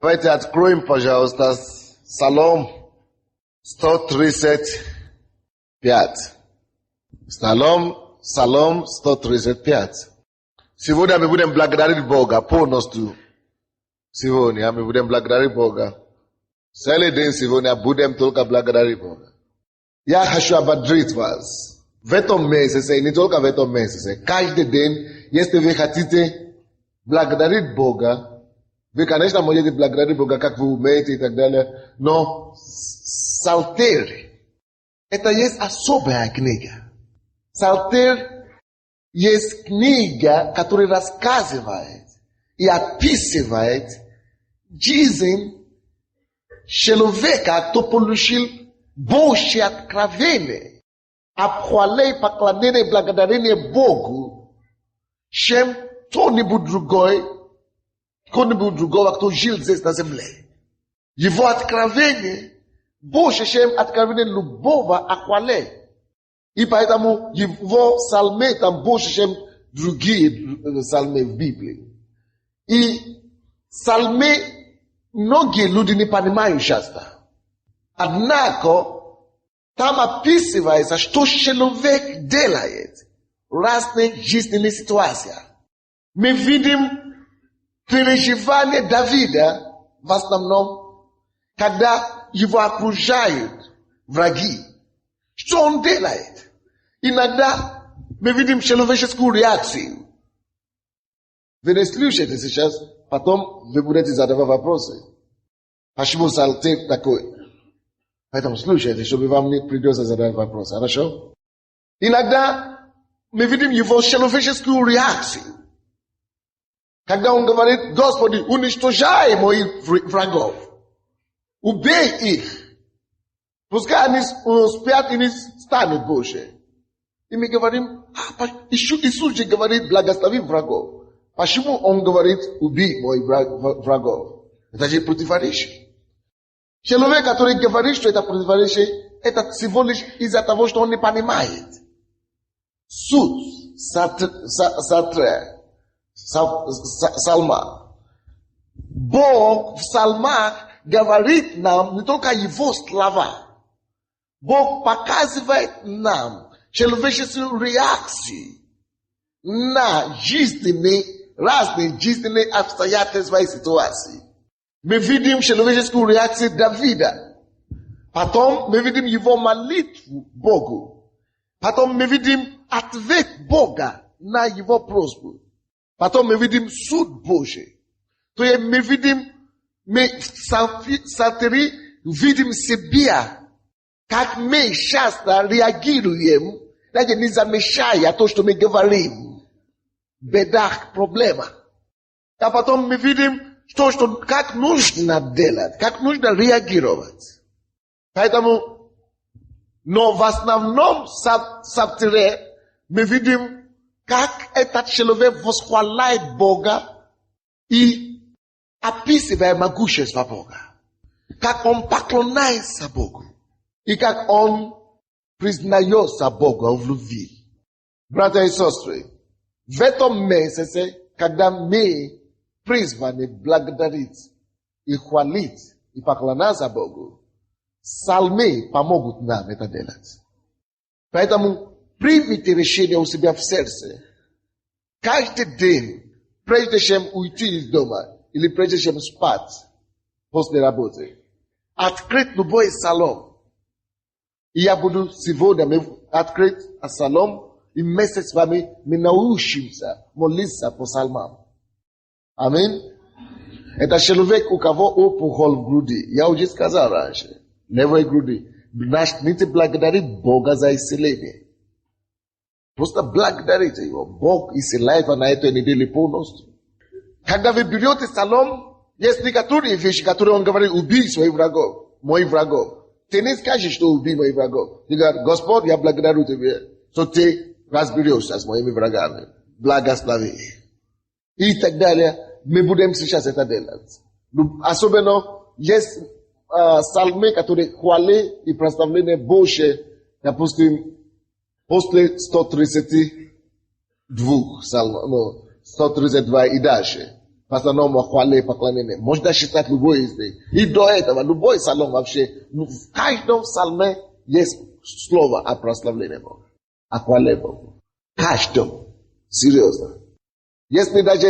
Давайте откроем, пожалуйста, Псалом 135. Псалом 135. Сегодня мы будем благодарить Бога полностью. Сегодня мы будем благодарить Бога. Целый день сегодня будем только благодарить Бога. Я хочу ободрить вас. В этом месяце, не только в этом месяце, каждый день, если вы хотите благодарить Бога, вы, конечно, можете благодарить Бога, как вы умеете и так далее, но Псалтырь, это есть особая книга. Псалтырь есть книга, которая рассказывает и описывает жизнь человека, кто получил Божье откровение, обхваление, поклонение и благодарение Богу, чем кто-нибудь другого, кто жил здесь на земле. Его откровение больше, чем откровение любого аквале. И поэтому его псалмы там больше, чем другие псалмы в Библии. И псалмы многие люди не понимают часто. Однако там описывается, что человек делает в разных жизненных ситуациях. Мы видим переживание Давида в основном, когда его окружают враги. Что он делает? Иногда мы видим человеческую реакцию. Вы не слушаете сейчас, потом вы будете задавать вопросы. Почему Псалтырь такой? Поэтому слушайте, чтобы вам не придется задавать вопросы. Хорошо? Иногда мы видим его человеческую реакцию. Когда он говорит: Господи, уничтожай моих врагов. Убей их. Пускай они спят и не станут больше. И мы говорим: Иисус же говорит: благослови врагов. Почему он говорит: убей моих врагов? Это же противоречие. Человек, который говорит, что это противоречие, это всего лишь из-за того, что он не понимает. Суть Псалма. Бог в псалмах говорит нам не только его слова. Бог показывает нам человеческую реакцию на разные жизненные обстоятельства и ситуации. Мы видим человеческую реакцию Давида. Потом мы видим его молитву Богу. Потом мы видим ответ Бога на его просьбу. Потом мы видим суд Божий. То есть мы видим, в Псалтыре видим себя, как мы часто реагируем, даже не замечая то, что мы говорим. Беда, проблема. А потом мы видим то, что как нужно делать, как нужно реагировать. Поэтому, но в основном Псалтыре мы видим, как этот человек восхваляет Бога и описывает могущество Бога. Как он поклоняется Богу. И как он признается Богу в любви. Братья и сестры, в этом месяце, когда мы призваны благодарить и хвалить и поклоняться Богу, псалмы помогут нам это делать. Поэтому примите решение у себя в сердце. Каждый день, прежде чем уйти из дома, или прежде чем спать после работы, открыть любой псалом. И я буду сегодня открыть псалом, и вместе с вами мы научимся молиться по псалмам. Аминь. Это человек, у кого опухоль в груди. Я уже сказал раньше. Левой груди. Начните благодарить Бога за исцеление. Просто благодарите его. Бог исцеляет на этой неделе полностью. Когда вы берете псалом, есть некоторые вещи, которые он говорит: убей своих врагов, моих врагов. Ты не скажешь, что убей моих врагов. Ты говоришь: Господь, я благодарю тебя, что ты разберешься с моими врагами. Благослови. И так далее. Мы будем сейчас это делать. Особенно есть псалмы, которые хвали и прославление Божие, допустим, после 132 псалмов, 132 и дальше. постанова хвале поклонения. Можно считать любой из них. И до этого, любой псалом вообще, в каждом псалме есть слово о прославлении Бога, о хвале Богу. В каждом. Серьезно. Если даже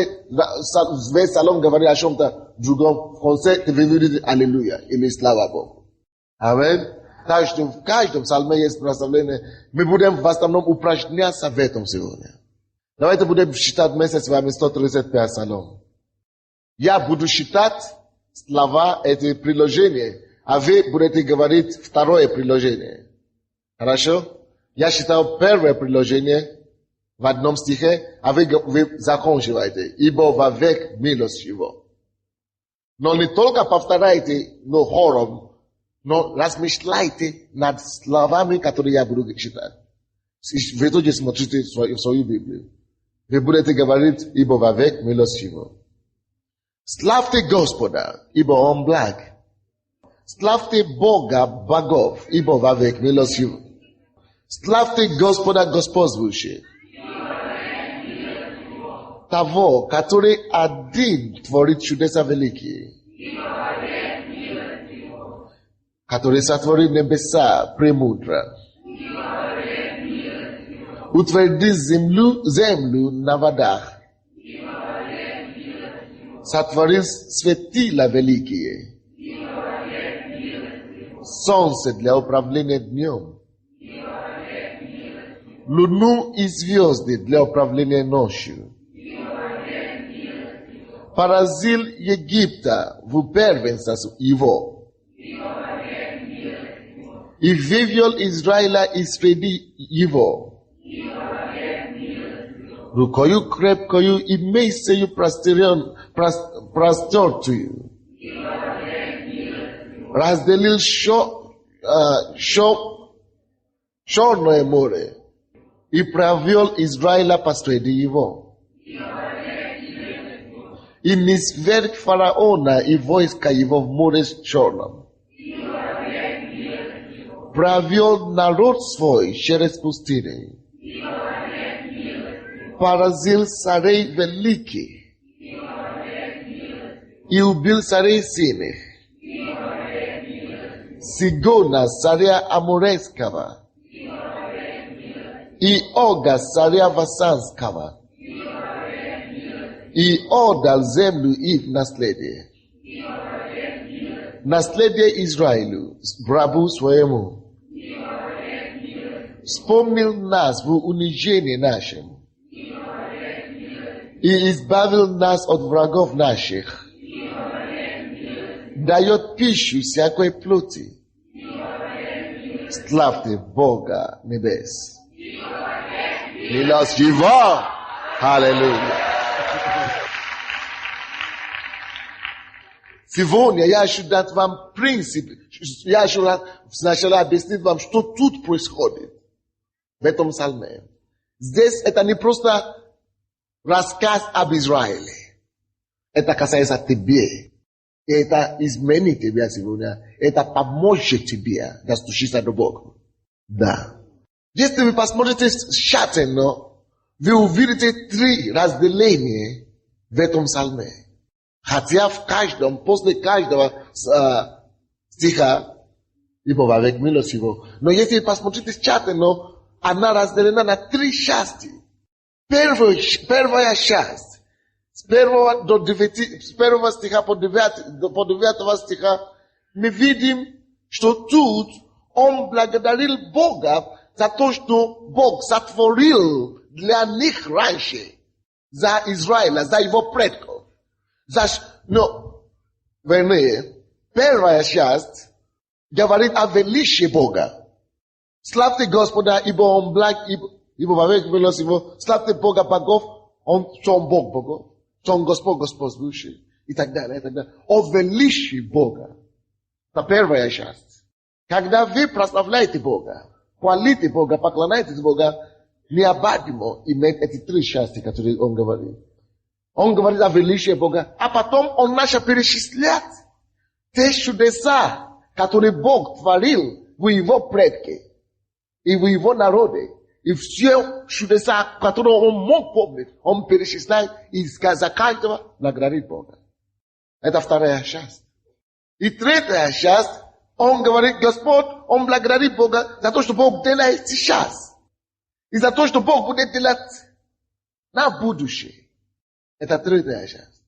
весь псалом говорит о чем-то другом, в конце вы видите аллилуйя или слава Богу. Аминь. В каждом псалме есть прославление. Мы будем в основном упражняться в этом сегодня. Давайте будем считать вместе с вами 135 псалом. Я буду считать слова эти приложения, а вы будете говорить второе приложение. Хорошо? Я считаю первое приложение в одном стихе, а вы заканчиваете. Ибо вовек милость его. Но не только повторяйте, но хором, но размышляйте над словами, которые я буду читать. Вы тоже смотрите в свою Библию. Вы будете говорить, ибо вовек милость его. Славьте Господа, ибо он благ. Славьте Бога богов, ибо вовек милость его. Славьте Господа господствующий. Того, который один творит чудеса великие. Который сотворил небеса премудро. Утверди землю на водах. Сотворил светила великие. Солнце для управления днем. Луну и звезды для управления ночью. Поразил Египта в первенстве его. И вывел Израиля из среды его. Рукою крепкою и мейсею простертую. Разделил Черное море и провел Израиля посреди его. И низверг фараона и войска его в море черном. Провел народ свой через пустыню. Поразил царей великих. И убил царей сильных. Сигона, царя Аморейского. И Ога, царя Васанского. И отдал землю их наследие. Наследие Израилю, рабу своему. Вспомнил нас в унижении нашем. И избавил нас от врагов наших. Дает пищу всякой плоти. Славьте Бога небес. Милость его. Аллилуйя. Сегодня я хочу дать вам принцип. Я хочу сначала объяснить вам, что тут происходит. В этом псалме. Здесь это не просто рассказ об Израиле. Это касается тебе. И это изменит тебя сегодня. Это поможет тебе достучиться до Бога. Да. Если вы посмотрите тщательно, вы увидите 3 разделения в этом псалме. Хотя в каждом, после каждого стиха, ибо вовек милость его. Но если вы посмотрите тщательно, она разделена на 3 части. Первая часть, с 1 стиха по 9 стиха, мы видим, что тут он благодарил Бога за то, что Бог сотворил для них раньше, за Израиля, за его предков. Вернее, первая часть говорит о величии Бога. Славьте Господа, ибо он благ, ибо вовек милость его. Славьте Бога богов, он Бог богов, он Господь господствующий, и так далее, и так далее. О величии Бога. Это первая часть. Когда вы прославляете Бога, хвалите Бога, поклоняетесь Бога, необходимо иметь эти 3 части, которые он говорит. Он говорит о величии Бога, а потом он начал перечислять те чудеса, которые Бог творил в его предке и в его народе. И все чудеса, которые он мог помнить, он перечисляет и заканчивает благодарит Бога. Это вторая часть. И третья часть, он говорит, Господь, он благодарит Бога за то, что Бог делает сейчас. И за то, что Бог будет делать на будущее. Это третья часть.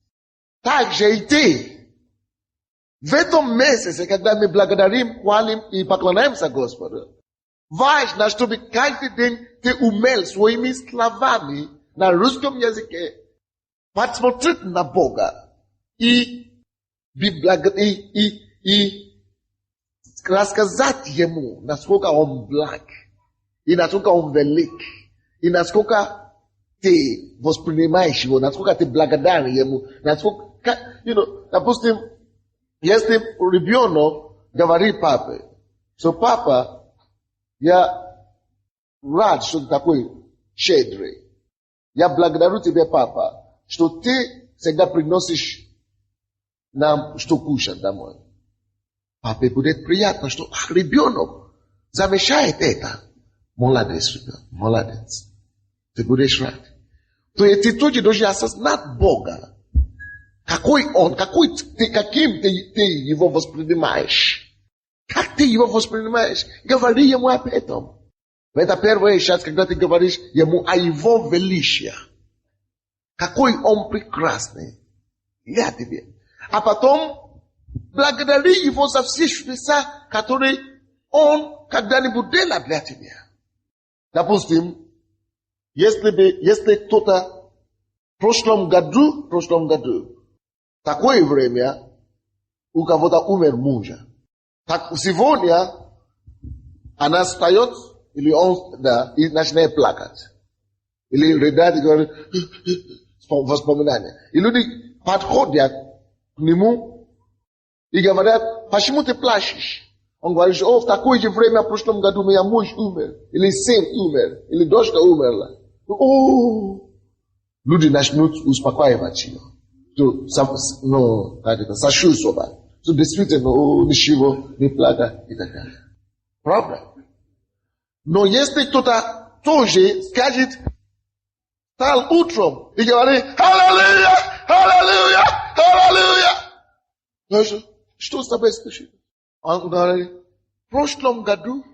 Также и ты. В этом месяце, когда мы благодарим, хвалим и поклоняемся Господу, важно, чтобы каждый день ты умел своими словами на русском языке посмотреть на Бога и рассказать Ему, насколько Он благ, и насколько Он велик, и насколько ты воспринимаешь Его, насколько ты благодарен Ему, насколько, допустим, если ребенок говорит папе, что папа, я рад, что ты такой щедрый. Я благодарю тебя, папа, что ты всегда приносишь нам что кушать домой. Папе будет приятно, что ребенок замечает это. Молодец, ребенок, молодец. Ты будешь рад. То есть ты тоже должен осознать Бога. Какой Он, каким ты Его воспринимаешь. Как ты Его воспринимаешь? Говори Ему об этом. Это первая часть, когда ты говоришь Ему о Его величии. Какой Он прекрасный. Я тебе. А потом благодари Его за все чудеса, которые Он когда-нибудь делал для тебя. Допустим, если кто-то в прошлом году, такое время, у кого-то умер мужа. Так сегодня она встает, или он, и начинает плакать. Или рыдать и говорит, воспоминания. И люди подходят к нему и говорят, почему ты плачешь? Он говорит, в такое же время в прошлом году моя муж умер, или сын умер, или дочка умерла. Люди начнут успокаивать ее. Сочувствовать. Что действительно, ничего, не плакать и так далее. Правда? Но если кто-то тоже скажет, встал утром и говорит, аллилуйя, аллилуйя, аллилуйя. Что с тобой случилось? Он говорит, в прошлом году,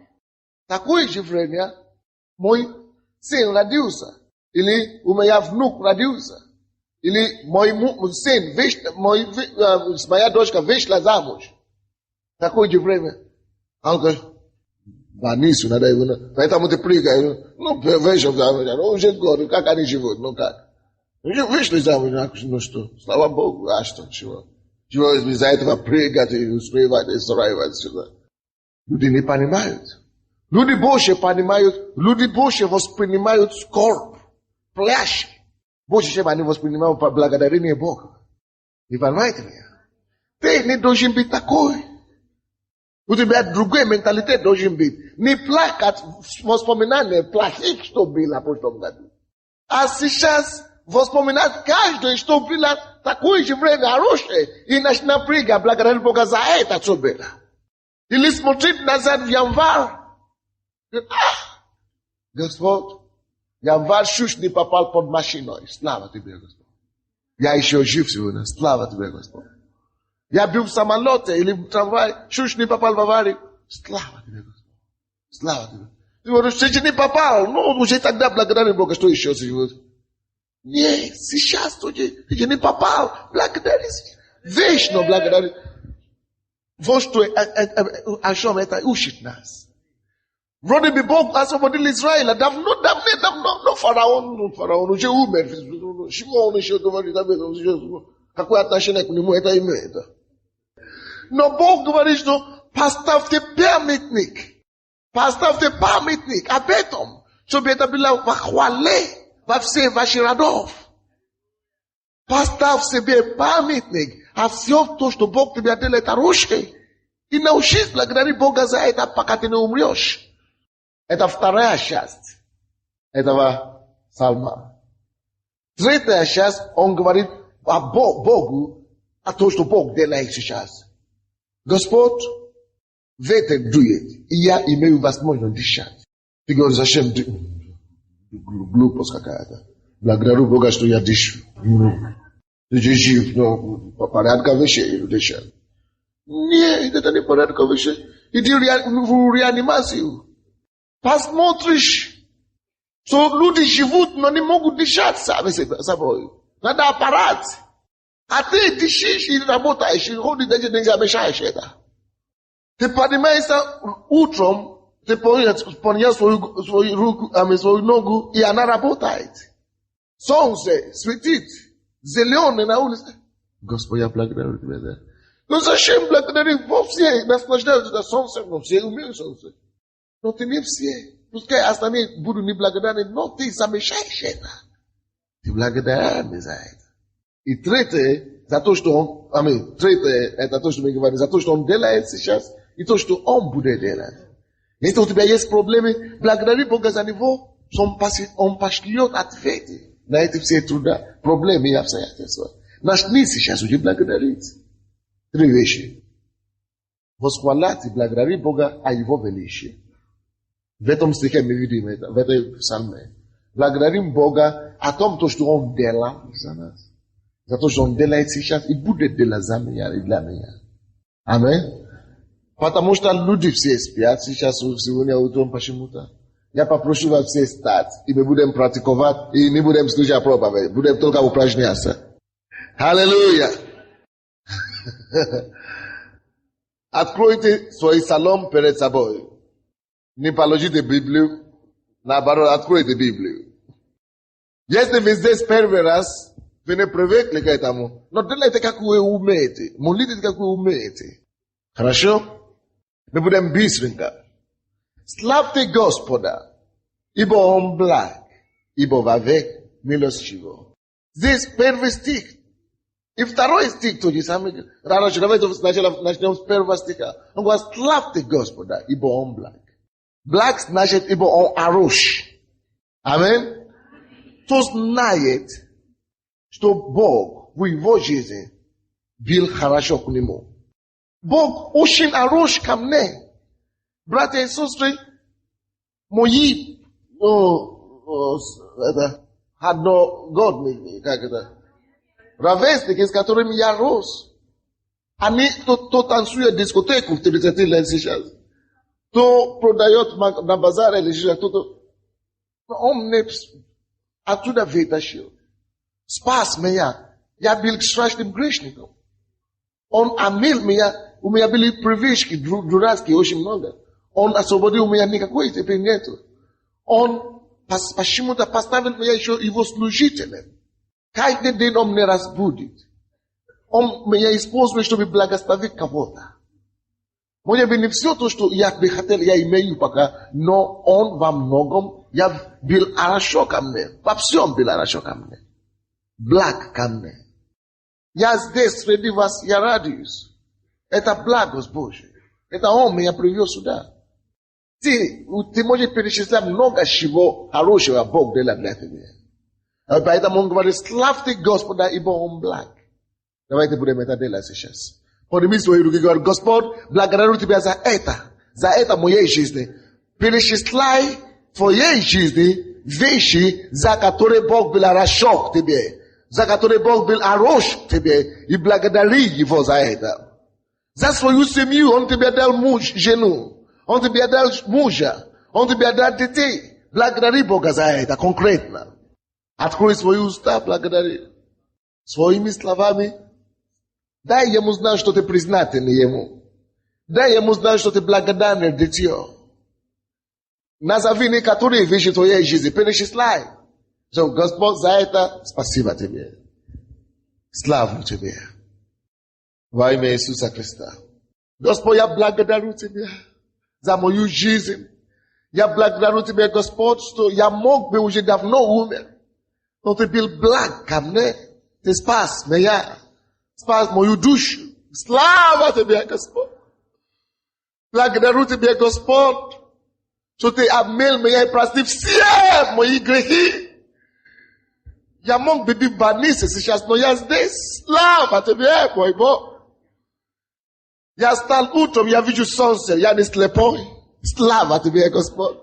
такое же время, мой сын родился. Или у меня внук родился. Или мой сын, моя дочка вышла замуж. Такое же время. Он говорит, больницу надо его, поэтому ты прыгаешь. Вышел замуж, уже год, как они живут, как? Вышли замуж, что? Слава Богу, а что, чего? Чего из-за этого прыгать и успевать и срывать сюда? Люди не понимают. Люди больше понимают, люди больше воспринимают скорбь, пляж. Больше, чем они воспринимают благодарение Бога. Не понимаете меня? Ты не должен быть такой. У тебя другой менталитет должен быть. Не плакать воспоминания плохих, что было в прошлом году. А сейчас воспоминать каждое, что было такое же время хорошее. И начинать прыгать благодарить Бога за это, что было. Или смотреть назад в январь. Господь, январь чуть не попал под машиной. Слава тебе, Господь. Я еще жив сегодня. Слава тебе, Господь. Я был в самолете или в трамвае, чуть не попал в аварию. Слава тебе, Господь. Слава тебе. Ты говоришь, ты не попал. Уже тогда благодари Бога, что еще сегодня. Нет, сейчас ты не попал. Благодари. Вечно благодари. Вот что о чем это учит нас. Вроде бы Бог освободил Израиля. Давно, фараон уже умер. Чего он еще говорит об этом? Какое отношение к нему это имеет? Но Бог говорит, что поставьте памятник. Поставьте памятник об этом. Чтобы это было в хвале во всех ваших родов. Поставь себе памятник. А все то, что Бог тебе делает хорошее. И научись благодарить Бога за это, пока ты не умрешь. Это вторая часть этого псалма. Третья часть, он говорит о Богу, о том, что Бог делает сейчас. Господь, ветер дует, и я имею возможность дышать. Ты говоришь, зачем Глупость какая-то. Благодарю Бога, что я дышу. Ты жив, но порядка вещей дышат. Нет, это не порядка вещей. Иди в реанимацию. Посмотришь, что люди живут, но не могут дышать сами собой. Надо аппарат. А ты дышишь и работаешь, и ходишь, даже не замешаешь это. Ты поднимаешься утром, ты поднял свою руку, свою ногу, и она работает. Солнце светит, зеленый на улице. Господи, я благодарю тебя, да. Но зачем благодарить? Все наслаждаются солнцем, но все умеют солнце. Но ты не все. Пускай остальные будут неблагодарны, но ты замешаешь это. Ты благодарен за это. И третье, за то, что он, третье, это то, что мы говорим, за то, что он делает сейчас, и то, что он будет делать. Если у тебя есть проблемы, благодари Бога за него, что он пошлет ответы на эти все труда, проблемы и обстоятельства. Начни сейчас уже благодарить. 3 вещи. Восхвалять и благодарить Бога о его величии. В этом стихе мы видим это, в этой псалме. Благодарим Бога о том, что он делал за нас. За то, что он делает сейчас и будет делать за меня и для меня. Аминь. Потому что люди все спят сейчас, сегодня утром почему-то. Я попрошу вас все встать, и мы будем практиковать, и не будем слушать проповедь, будем только упражняться. Аллилуйя! Откройте свой салон перед собой. Не положите Библию, наоборот, откройте Библию. Если вы здесь первый раз, вы не привыкли к этому, но делайте, как вы умеете. Молитесь, как вы умеете. Хорошо? Мы будем быстренько. Славьте Господа, ибо он благ, ибо вовек милостиво. Здесь первый стих. И второй стих тот же самый. Давайте сначала начнем с первого стиха. Он говорит, славьте Господа, ибо он благ. Благ значит, ибо он хорош. Аминь. Кто знает, что Бог в его жизни был хорошо к нему. Бог очень хорош ко мне. Братья и сестры, мои одногодники, как это, ровесники, с которыми я рос, они то танцуют дискотеку в 30 лет сейчас, то продает на базаре или сейчас, то он мне оттуда вытащил. Спас меня. Я был страшным грешником. Он омыл меня, у меня были привычки дурацкие очень много. Он освободил меня, никакой теперь нету. Он почему-то поставил меня еще его служителем. Каждый день он меня разбудит. Он меня использует, чтобы благословить кого-то. Может быть, не все то, что я бы хотел, я имею пока, но он во многом, я был хорошо ко мне. Во всем был хорошо ко мне. Благ ко мне. Я здесь среди вас, я радуюсь. Это благость Божия. Это он меня привел сюда. Ты можешь перечислять много чего хорошего Бог делает для тебя. Поэтому он говорит, славьте Господа, ибо он благ. Давайте будем это делать сейчас. Подними свои руки и говорит, Господь, благодарю тебя за это моей жизни. Перечисляй в твоей жизни вещи, за которые Бог был хорошо к тебе. За которые Бог был хорош к тебе. И благодари его за это. За свою семью он тебе дал жену. Он тебе дал мужа. Он тебе дал детей. Благодари Бога за это конкретно. Открой свои уста, благодари. Своими словами. Дай ему знать, что ты признателен ему. Дай ему знать, что ты благодарен дитё. Назови некоторые вещи твоей жизни. Перечисляй. Что, Господь, за это спасибо тебе. Славу тебе. Во имя Иисуса Христа. Господь, я благодарю тебя за мою жизнь. Я благодарю тебя, Господь, что я мог бы уже давно умер. Но ты был благ ко мне. Ты спас меня. Спас мою душу. Слава тебе, Господь. Благодарю тебя, Господь, что ты омыл меня и простил все мои грехи. Я мог бы быть в больнице сейчас, но я здесь. Слава тебе, мой Бог. Я встал утром, я вижу солнце, я не слепой. Слава тебе, Господь.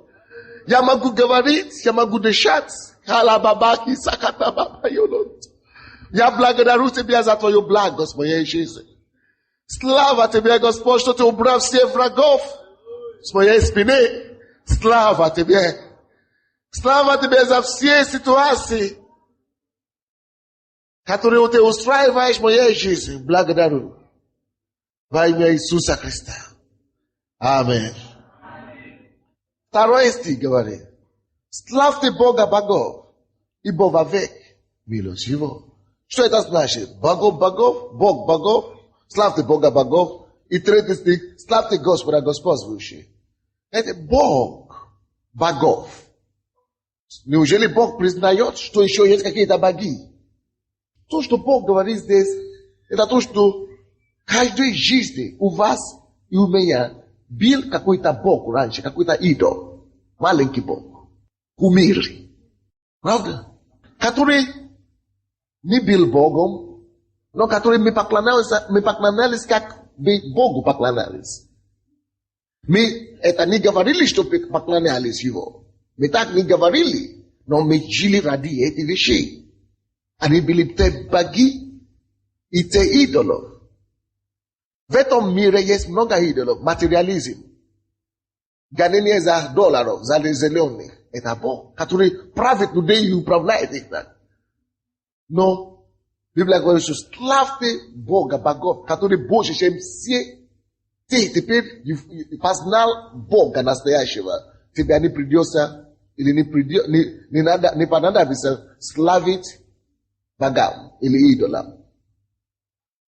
я могу говорить, я могу дышать. Халабабаки, сакатабаба, йолот. Я благодарю Тебя за Твою благость в моей жизни. Слава Тебе, Господь, что Ты убрал всех врагов с моей спины. Слава Тебе. Слава Тебе за все ситуации, которые Ты устраиваешь в моей жизни. Благодарю. Во имя Иисуса Христа. Аминь. Второй стих говорит. Славьте Бога богов, ибо вовек милость Его. Что это значит? Богов богов, Бог богов, славьте Бога богов. И третий стих, славьте Господа господствующий. Это Бог богов. Неужели Бог признает, что еще есть какие-то боги? То, что Бог говорит здесь, это то, что в каждой жизни у вас и у меня был какой-то Бог раньше, какой-то идол, маленький Бог, кумир. Правда? Который не был Богом, но который мы поклонялись, как бы Богу поклонялись. Мы это не говорили, что поклонялись Его. Мы так не говорили, но мы жили ради этих вещей. Они были те боги и те идолов. В этом мире есть много идолов. Материализм. Гонение за долларов, за зеленых. Это Бог, который правит людей и управляет их. Но Библия говорит, что славьте Бога, богов, который больше, чем все. Ты теперь познал Бога настоящего. Тебе не придется, или не понадобится славить богам или идолам.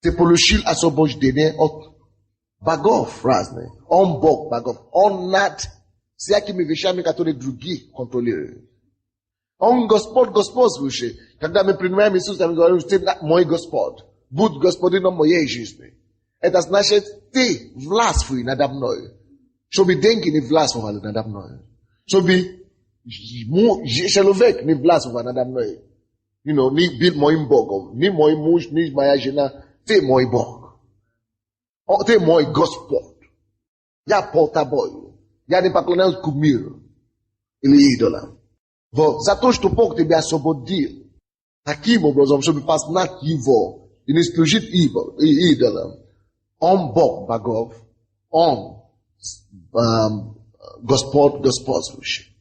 Ты получил освобождение от богов разных. Он Бог богов. Он над всякими вещами, которые другие контролируют. Он Господь господствующий. Когда мы принимаем Иисуса, мы говорим, ты мой Господь. Будь господином моей жизни. Это значит, ты властвуй надо мной. Чтобы деньги не властвовали надо мной. Чтобы человек не властвовал надо мной. Ни был моим Богом, ни мой муж, ни моя жена. Ты мой Бог. Ты мой Господь. Я под тобою. Я не поклоняюсь кумиру или идолам. Вот за то, что Бог тебя освободил, таким образом, чтобы познать Его и не служить идолам. Он Бог богов, Он Господь господствующий.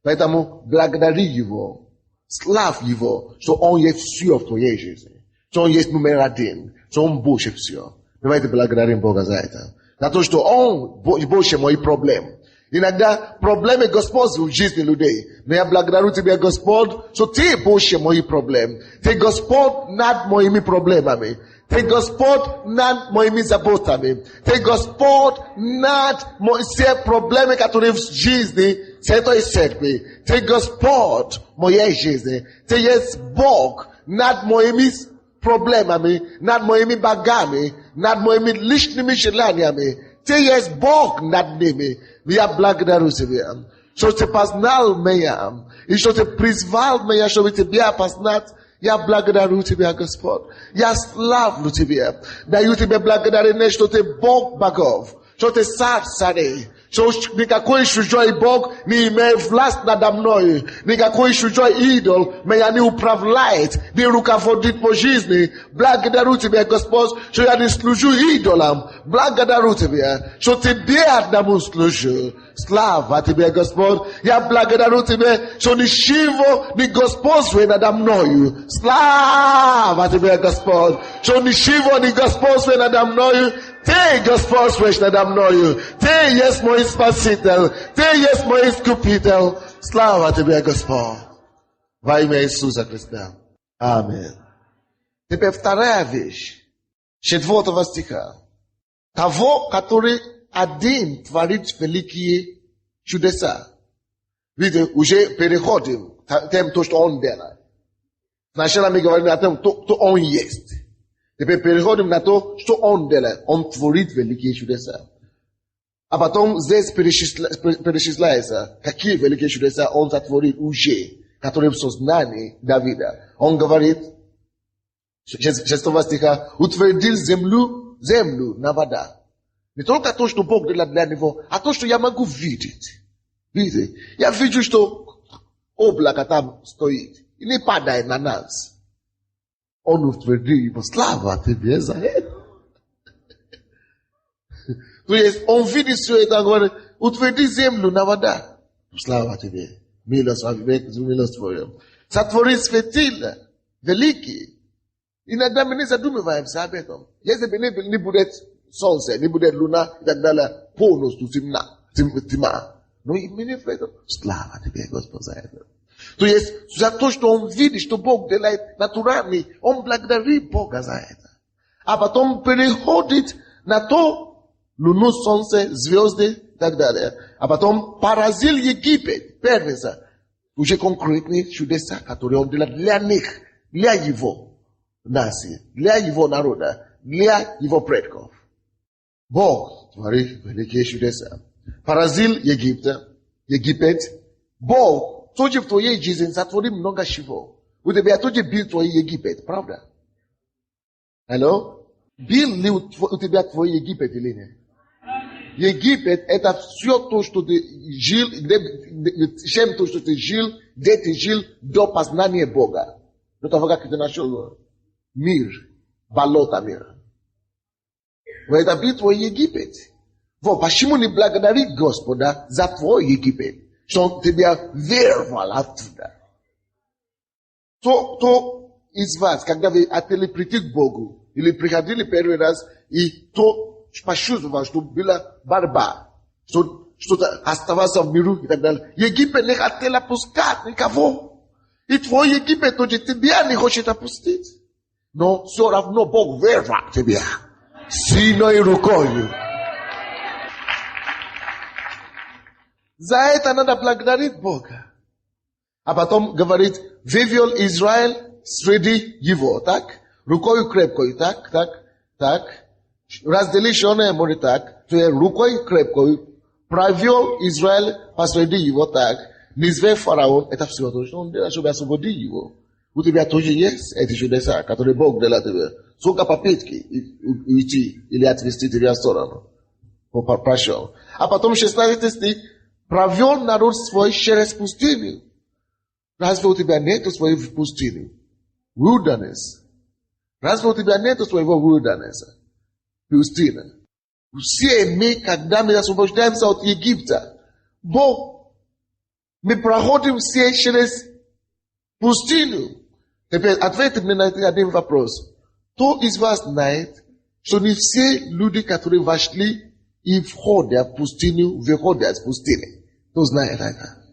Поэтому благодари Его, славь Его, что Он есть все в твоей жизни, что Он есть номер один, что Он больше все. Давайте благодарим Бога за это. За то, что Он больше моих проблем. Иногда проблемы господствуют в жизни людей. Но я благодарю Тебя, Господь, что Ты больше моих проблем. Ты Господь над моими проблемами. Ты Господь над моими заботами. Ты Господь над все проблемы, которые в жизни этой церкви. Ты Господь моей жизни. Ты есть Бог над моими проблемами, над моими богами, над моими личными желаниями. Ты есть Бог над ними. Я благодарю Тебя, что Ты познал меня, и что Ты призвал меня, чтобы Тебя познать. Я благодарю Тебя, Господь. Я славлю Тебя. Даю Тебе благодарение, что Ты Бог богов, что Ты царь царей, что никакой чужой Бог не имеет власть надо мной, никакой чужой идол меня не управляет, не руководит по жизни. Благодарю Тебя, Господь, что я не служу идолам. Благодарю Тебя, что Тебе одному служу. Слава Тебе, Господь. Я благодарю Тебе, что ничего не господствует надо мною. Слава Тебе, Господь, что ничего не господствует надо мною. Ты господствуешь надо мною. Ты есть мой Спаситель. Ты есть мой Искупитель. Слава Тебе, Господь. Во имя Иисуса Христа. Аминь. Теперь вторая вещь. 4 стиха. Того, который один творит великие чудеса. Видите, уже переходим к тем, что Он делает. Сначала мы говорим о том, что Он есть. Теперь переходим на то, что Он делает. Он творит великие чудеса. А потом здесь перечисляется, какие великие чудеса Он сотворил уже, которые в сознании Давида. Он говорит, 6 стиха, утвердил землю на вода. Не только то, что Бог делает для него, а то, что я могу видеть. Видите? Я вижу, что облако там стоит. И не падает на нас. Он утвердил его. Слава тебе за это. То есть он видит все это, говорит, утверди землю на вода. Слава тебе. Милость твоя. Сотвори светила великие. Иногда мы не задумываемся об этом. Если бы не будет солнца, не будет луна и так далее, полностью тьма. Но мы не в этом. Слава тебе, Господь, за это. То есть за то, что он видит, что Бог делает натуральный, он благодарит Бога за это. А потом переходит на то, луну, солнце, звезды и так далее. А потом поразил Египет, первенца. Уже конкретные чудеса, которые он делает для них, для его нации, для его народа, для его предков. Бог творит великие чудеса. Поразил Египет. Бог тоже в твоей жизни сотворил много чего. У тебя тоже был твой Египет, правда? Алло? Был ли у тебя твой Египет или нет? Египет это все то, что ты жил, чем то, что ты жил, где ты жил до познания Бога. До того, как ты нашел мир, болото мира. Но это был твой Египет. Вот почему не благодарить Господа за твой Египет, что он тебя вырвал оттуда. Кто из вас, когда вы отвели прийти к Богу, или приходили первый раз, и то почувствовал, что была борьба, что что-то оставался в миру и так далее. Египет не хотел опускать никого. И твой Египет тоже тебя не хочет опустить. Но все равно Бог вырвал тебя сильной рукой. За это надо благодарить Бога. А потом говорит, вывел Израиль среди его, так? Рукой крепкой, так. Раздели Черное море так, то есть рукой крепкой провел Израиль посреди его так, низвел фараон, это все то, что он делает, чтобы освободить его. У тебя тоже есть эти чудеса, которые Бог делает тебе. Сколько попытки уйти или отвести тебя в сторону. Прошел. А потом 16 стих, провел народ свой через пустыню. Разве у тебя нету своей пустыни? Wilderness. Разве у тебя нету своего wilderness? Пустыня. Все мы, когда мы освобождаемся от Египта, Бог, мы проходим все через пустыню. Теперь ответьте мне на один вопрос. Кто из вас знает, что не все люди, которые вошли и входят в пустыню, выходят из пустыни? Кто знает это?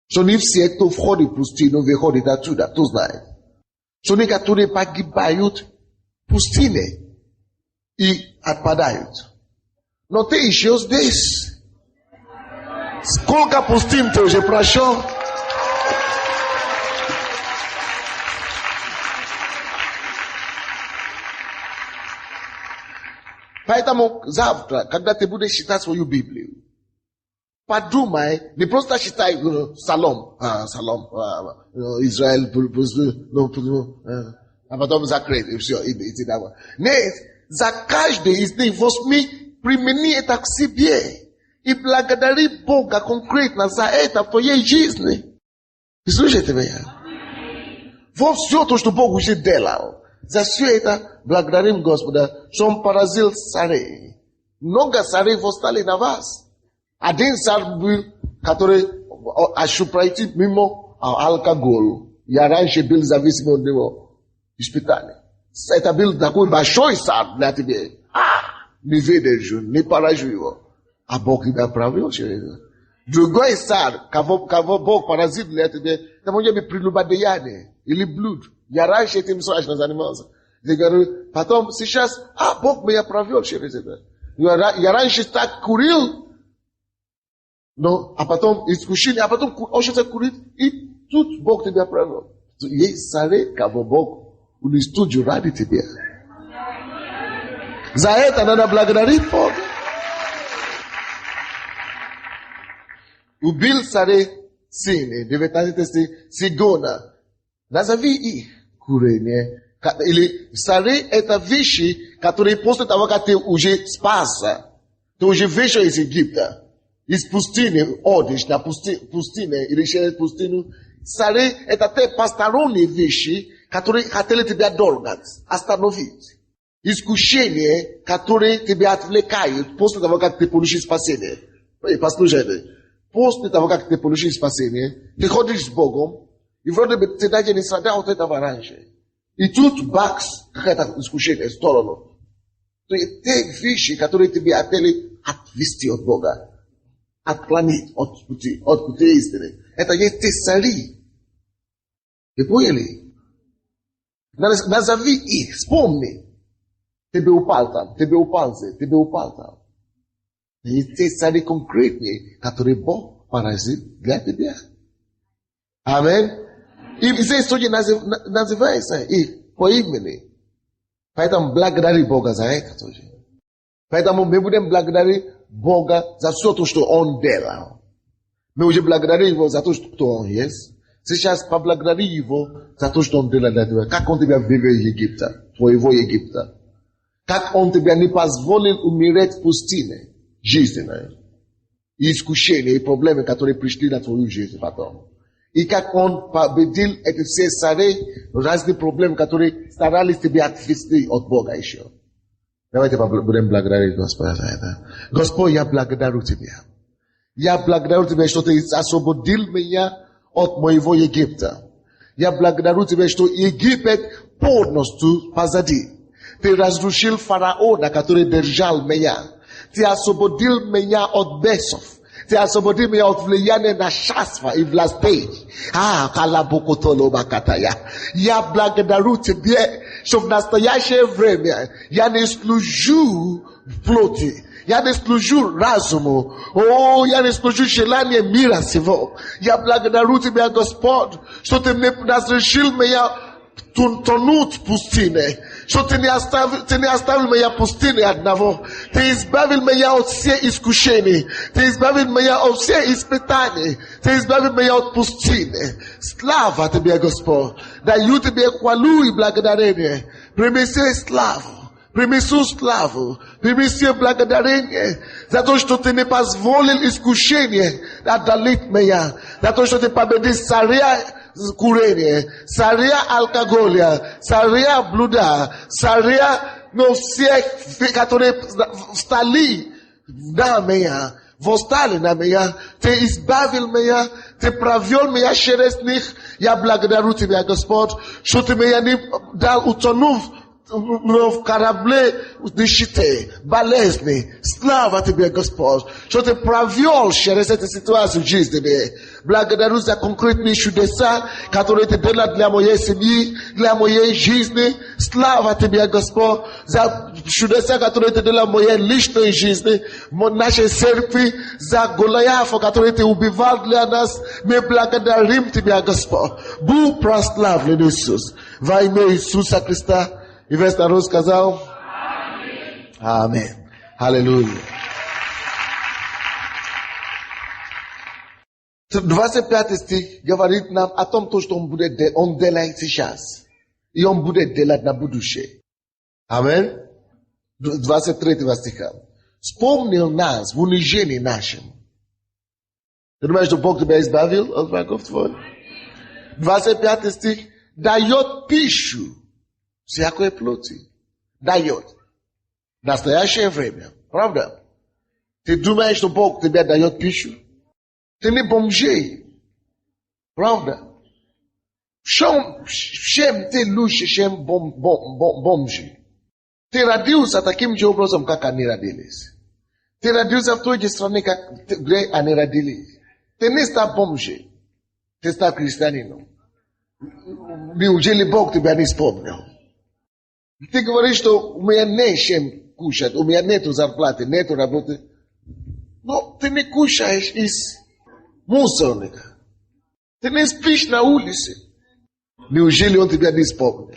Что не все, кто входит в пустыню, выходит оттуда? Кто знает? Что некоторые погибают в пустыне и отпадают. Но ты еще здесь. Сколько пустынь ты уже прошел? Поэтому завтра, когда ты будешь читать свою Библию, подумай, не просто читай Салом, Израиль, а потом закрыть, и все, идти домой. Нет, за каждый из них возьми, примени это к себе и благодари Бога конкретно за это в твоей жизни. Вы слышите меня? Вот все то, что Бог уже делал. За все это благодарим Господа, что Он поразил царей. Много царей восстали на вас. Один царь был, который ошиб пройти мимо алкоголя. Я раньше был зависим от него. Испытание. Это был такой большой царь для тебя. Не выдержу, не поражу его. А Бог тебя провел через это. Другой царь, кого Бог поразил для тебя, это может быть прелюбодеяние или блуд. Я раньше этим страшно занимался. Я говорю, потом, сейчас, Бог меня провел через это. Я раньше так курил, но, а потом искушение, а потом очень курить, и тут Бог тебя провел. Есть цари, кого Бог уничтожил ради тебя. За это надо благодарить Бога. Убил царей сыны, 19 стих, Сигона. Назови их курение. Или цари это вещи, которые после того, как ты уже спасся, ты уже вышел из Египта. Из пустыни, одишь на пустыне, или через пустыню. Цари, это те посторонние вещи, которые хотели тебя дергать, остановить. Искушения, которые тебя отвлекают после того, как ты получишь спасение. Послушайте, после того, как ты получишь спасение, ты ходишь с Богом, и вроде бы ты даже не страдал от этого раньше. И тут бакс, какое-то искушение в сторону. То есть те вещи, которые тебя хотели отвести от Бога, отклонить от пути истины. Это есть те цари. Вы поняли? Назови их, вспомни. Тебе упал там. Есть те цари конкретные, которые Бог поразит для тебя. Аминь. И здесь тоже называется их по имени. Поэтому благодари Бога за это тоже. Поэтому мы будем благодарить Бога за все то, что Он делал. Мы уже благодарим Его за то, что Он есть. Сейчас поблагодари Его за то, что Он делал для тебя. Как Он тебя вывел из Египта, твоего Египта. Как Он тебя не позволил умереть в пустыне жизненной. И искушения, и проблемы, которые пришли на твою жизнь потом. И как Он победил эти все цари, разные проблемы, которые старались тебя отвести от Бога еще. Давайте будем благодарить Господа за это. Господь, я благодарю Тебя. Я благодарю Тебя, что Ты освободил меня от моего Египта. Я благодарю Тебя, что Египет полностью позади. Ты разрушил фараона, который держал меня. Ты освободил меня от бесов. Ты освободил меня от влияния нашества и властей. Я благодарю Тебе, что в настоящее время я не служу плоти. Я не служу разуму. Я не служу желанию мира сего. Я благодарю Тебя, Господь, что Ты не разрешил меня тонуть в пустыне. Что Ты не оставил меня в пустыне одного. Ты избавил меня от всех искушений. Ты избавил меня от всех испытаний. Ты избавил меня от пустыни. Слава Тебе, Господь. Даю Тебе хвалу и благодарение. Принеси славу. Принесу славу, принеси благодарение за то, что Ты не позволил искушение одолеть меня. За то, что Ты победил царя курения, царя алкоголя, царя блуда, царя, всех, которые встали на меня, восстали на меня. Ты избавил меня, Ты провел меня через них. Я благодарю Тебя, Господь, что Ты меня не дал утонуть в корабле нищеты, болезни. Слава Тебе, Господь, что Ты провел через эту ситуацию в жизни. Благодарю за конкретные чудеса, которые Ты делал для моей семьи, для моей жизни. Слава Тебе, Господь, за чудеса, которые Ты делал в моей личной жизни, в нашей церкви, за Голиафа, который Ты убивал для нас. Мы благодарим Тебя, Господь. Будь прославлен, Иисус. Во имя Иисуса Христа. И весь народ сказал Аминь. Аллилуйя. 25 стих говорит нам о том, что Он делает сейчас. И Он будет делать на будущее. Аминь. 23 стиха. Вспомнил нас в унижении нашем. Ты думаешь, что Бог тебя избавил от врагов твоих? 25 стих. Дает пищу всякой плоти. Дает. В настоящее время. Правда? Ты думаешь, что Бог тебе дает пищу? Ты не бомжей. Правда? Чем ты лучше, чем бомжи? Ты родился таким же образом, как они родились. Ты родился в той же стране, где они родились. Ты не стал бомжей. Ты стал христианином. Неужели Бог тебя не вспомнил? Ты говоришь, что у меня не чем кушать, у меня нету зарплаты, нету работы. Но ты не кушаешь из мусорника. Ты не спишь на улице. Неужели Он тебя не вспомнил?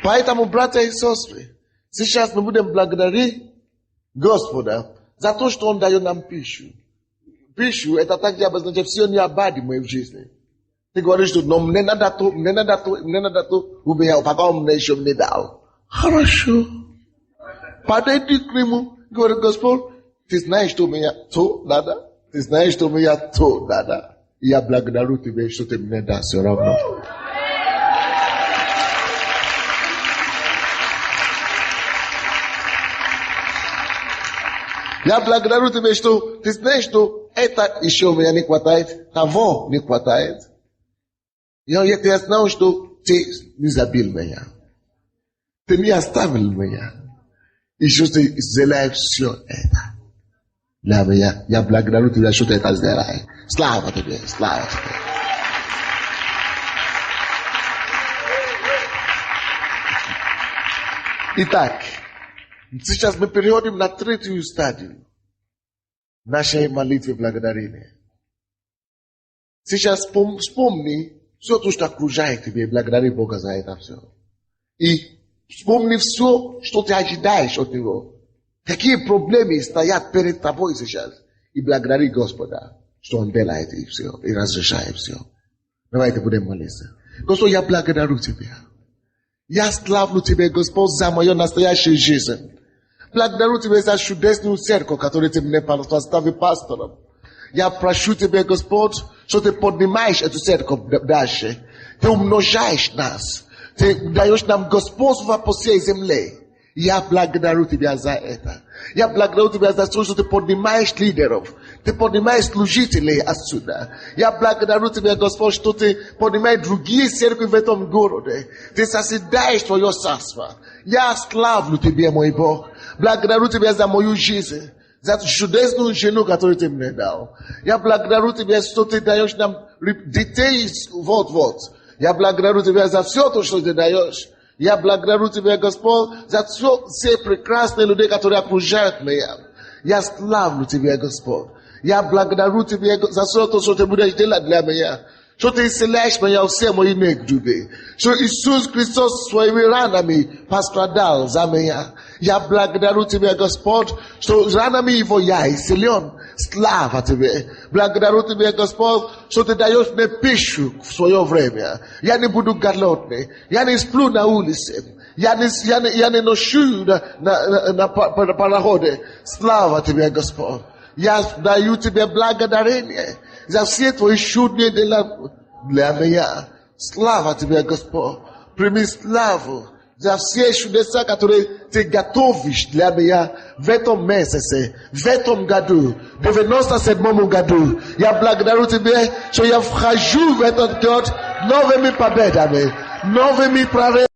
Поэтому, братья и сестры, сейчас мы будем благодарить Господа за то, что Он дает нам пищу. Пищу, это также обозначает все необходимое в жизни. Ты говоришь, что мне надо то, у меня, пока Он мне еще не дал. Хорошо. Подойди к нему, говорит: Господь, ты знаешь, что у меня то надо, ты знаешь, что у меня то надо. Я благодарю тебя, что ты мне дашь все равно. Я благодарю тебя, что ты знаешь, что это еще у меня не хватает, того не хватает. Я знал, что ты не забил меня. Ты не оставил меня. И что ты сделаешь все это для меня. Я благодарю тебя, что ты это сделаешь. Слава тебе, слава тебе. Итак, сейчас мы переходим на третью стадию нашей молитвы благодарения. Сейчас вспомни все то, что окружает тебя, и благодари Бога за это все. И вспомни все, что ты ожидаешь от Него. Какие проблемы стоят перед тобой сейчас. И благодари Господа, что Он делает и все, и разрешает все. Давайте будем молиться. Господь, я благодарю Тебя. Я славлю Тебя, Господь, за мою настоящую жизнь. Благодарю Тебя за чудесную церковь, которую Ты мне поставил пастором. Я прошу Тебя, Господь, что Ты поднимаешь эту церковь дальше. Ты умножаешь нас. Ты даешь нам господство по всей земле. Я благодарю Тебя за это. Я благодарю Тебя за то, что Ты поднимаешь лидеров. Ты поднимаешь служителей отсюда. Я благодарю Тебя, Господь, что Ты поднимаешь другие церкви в этом городе. Ты созидаешь Твое царство. Я славлю Тебя, мой Бог. Благодарю Тебя за мою жизнь. За чудесную жену, которую Ты мне дал. Я благодарю Тебя, что Ты даешь нам детей вот-вот. Я благодарю Тебя за все то, что Ты даешь. Я благодарю Тебя, Господь, за все прекрасные люди, которые окружают меня. Я славлю Тебя, Господь. Я благодарю Тебя за все то, что Ты будешь делать для меня. Что Ты исцеляешь меня все мои негодуи. Что Иисус Христос своими ранами пострадал за меня. Я благодарю Тебя, Господь, что ранами Его я исцелен. Слава Тебе. Благодарю Тебя, Господь, что Ты даешь мне пищу в свое время. Я не буду голодный. Я не сплю на улице. Я не ношу на пароходе. Слава Тебе, Господь. Я даю Тебе благодарение за все Твои чудные дела для меня. Слава Тебе, Господь. Прими славу за все чудеса, которые Ты готовишь для меня в этом месяце, в этом году, в 97-м году. Я благодарю Тебя, что я вхожу в этот год новыми победами, новыми прорывами.